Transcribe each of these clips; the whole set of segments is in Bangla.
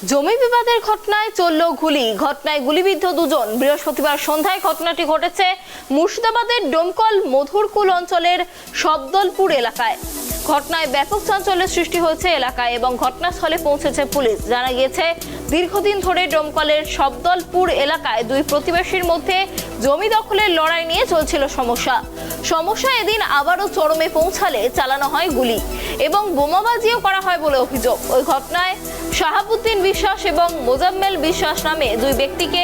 জমি বিবাদের ঘটনায় চলল গুলি। ঘটনায় গুলিবিদ্ধ দুজন। বৃহস্পতিবার সন্ধ্যায় ঘটনাটি ঘটেছে মুর্শিদাবাদের ডোমকল মধুরকুল অঞ্চলের শব্দলপুর এলাকায়। ঘটনায় ব্যাপক চাঞ্চল্যের সৃষ্টি হয়েছে এলাকায় এবং ঘটনাস্থলে পৌঁছেছে পুলিশ। জানা গিয়েছে, দীর্ঘদিন ধরে ডোমকলের শব্দলপুর এলাকায় দুই প্রতিবেশীর মধ্যে জমি দখলের লড়াই নিয়ে চলছিল সমস্যা এদিন আবারও চরমে পৌঁছালে চালানো হয় গুলি এবং বোমাবাজিও করা হয় বলে অভিযোগ। ওই ঘটনায় শাহাবুদ্দিন বিশ্বাস এবং মোজাম্মেল বিশ্বাস নামে দুই ব্যক্তিকে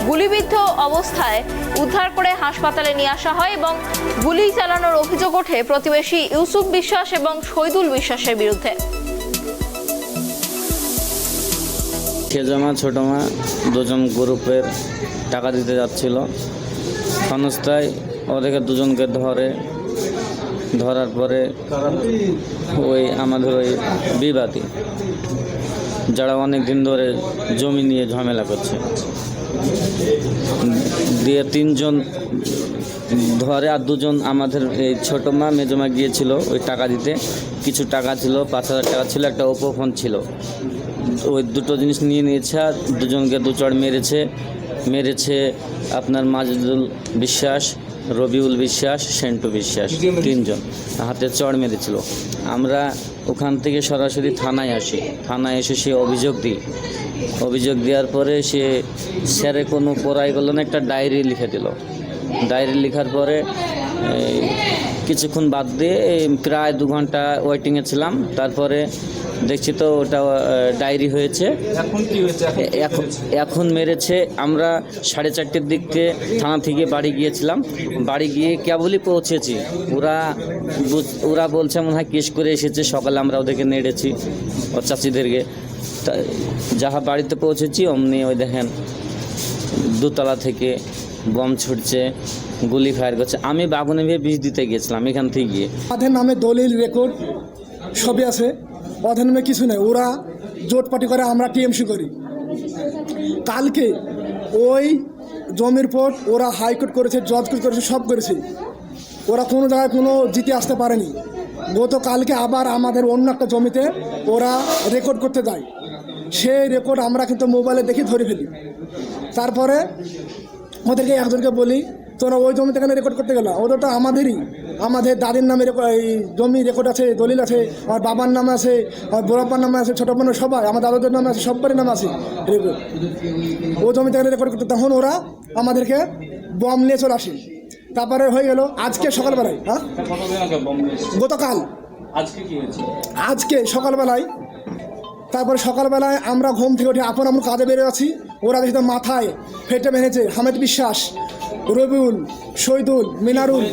গুলিবিদ্ধ অবস্থায় উদ্ধার করে হাসপাতালে নিয়ে আসা হয় এবং গুলি চালানোর অভিযোগ ওঠে প্রতিবেশী ইউসুফ বিশ্বাস এবং শহীদুল বিশ্বাসের বিরুদ্ধে। খেজমা ছোটমা দুজন গ্রুপের টাকা দিতে যাচ্ছিল। ক্ষণস্থায় ওদেরকে দুজনকে ধরার পরে ওই আমাদের ওই বিবাদী যারা অনেক দিন ধরে জমি নিয়ে ঝামেলা করছে দিয়ে তিনজন ধরে, আর দুজন আমাদের এই ছোটো মা মেজমা গিয়েছিল ওই টাকা দিতে। কিছু টাকা ছিল, 5,000 টাকা ছিল, একটা ওপো ফোন ছিল। ওই দুটো জিনিস নিয়ে নিয়েছে আর দুজনকে দু চড় মেরেছে আপনার মাজিদুল বিশ্বাস, রবিউল বিশ্বাস, সেন্টু বিশ্বাস, তিনজন হাতে চড় মেরেছিল। আমরা ওখান থেকে সরাসরি থানায় এসে সে অভিযোগ দেওয়ার পরে সে স্যারে কোনো পড়াই করলো না, একটা ডায়েরি লিখে দিল। ডায়েরি লেখার পরে কিছুক্ষণ বাদ দিয়ে প্রায় 2 ঘন্টা ওয়েটিংয়ে ছিলাম। তারপরে দেখছি তো ওটা ডায়েরি হয়েছে। এখন মেরেছে। আমরা 4:30টার দিকে থানা থেকে বাড়ি গিয়েছিলাম। বাড়ি গিয়ে কেবলই পৌঁছেছি, ওরা বলছে মনে হয় কেস করে এসেছে। সকালে আমরা ওদেরকে নেড়েছি, ওর চাচিদেরকে। যাহা বাড়িতে পৌঁছেছি অমনি ওই দেখেন দোতলা থেকে বম ছুটছে, গুলি ফায়ার করছে। আমি বাগুনে ভেবে বিষ দিতে গিয়েছিলাম এখান থেকে গিয়ে। ওদের নামে দলিল রেকর্ড সবই আছে, ওদের নামে কিছু নেই। ওরা জোট পার্টি করে, আমরা টিএমসি করি। কালকে ওই জমির পর ওরা হাইকোর্ট করেছে, জজ কোর্ট করেছে, সব করেছে। ওরা কোনো জায়গায় কোনো জিতে আসতে পারেনি। গতকালকে আবার আমাদের অন্য একটা জমিতে ওরা রেকর্ড করতে যায়। সেই রেকর্ড আমরা কিন্তু মোবাইলে দেখে ধরে ফেলি। তারপরে ওদেরকে একজনকে বলি, তোরা ওই জমিতে এখানে রেকর্ড করতে গেল। ওদের তো আমাদের দাদির নামে এই জমি রেকর্ড আছে, দলিল আছে, আমার বাবার নামে আছে, আমার বড়াপ্পার নামে আছে, ছোটো বোনের সবাই, আমার দাদাদের নামে আছে, সবারই নামে আছে রেকর্ড। ওই জমিতে এখানে রেকর্ড করতে, তখন ওরা আমাদেরকে বম নিয়ে চলে আসে। তারপরে হয়ে গেল আজকে সকালবেলায়, গতকাল আজকে সকালবেলায়। তারপরে সকালবেলায় আমরা ঘুম থেকে উঠে আমরা কাজে বেরো আছি। ওরা দেখি মাথায় ফেটে ভেঙেছে হামেদ বিশ্বাস, রবিউল, শহীদুল, মিনারুল।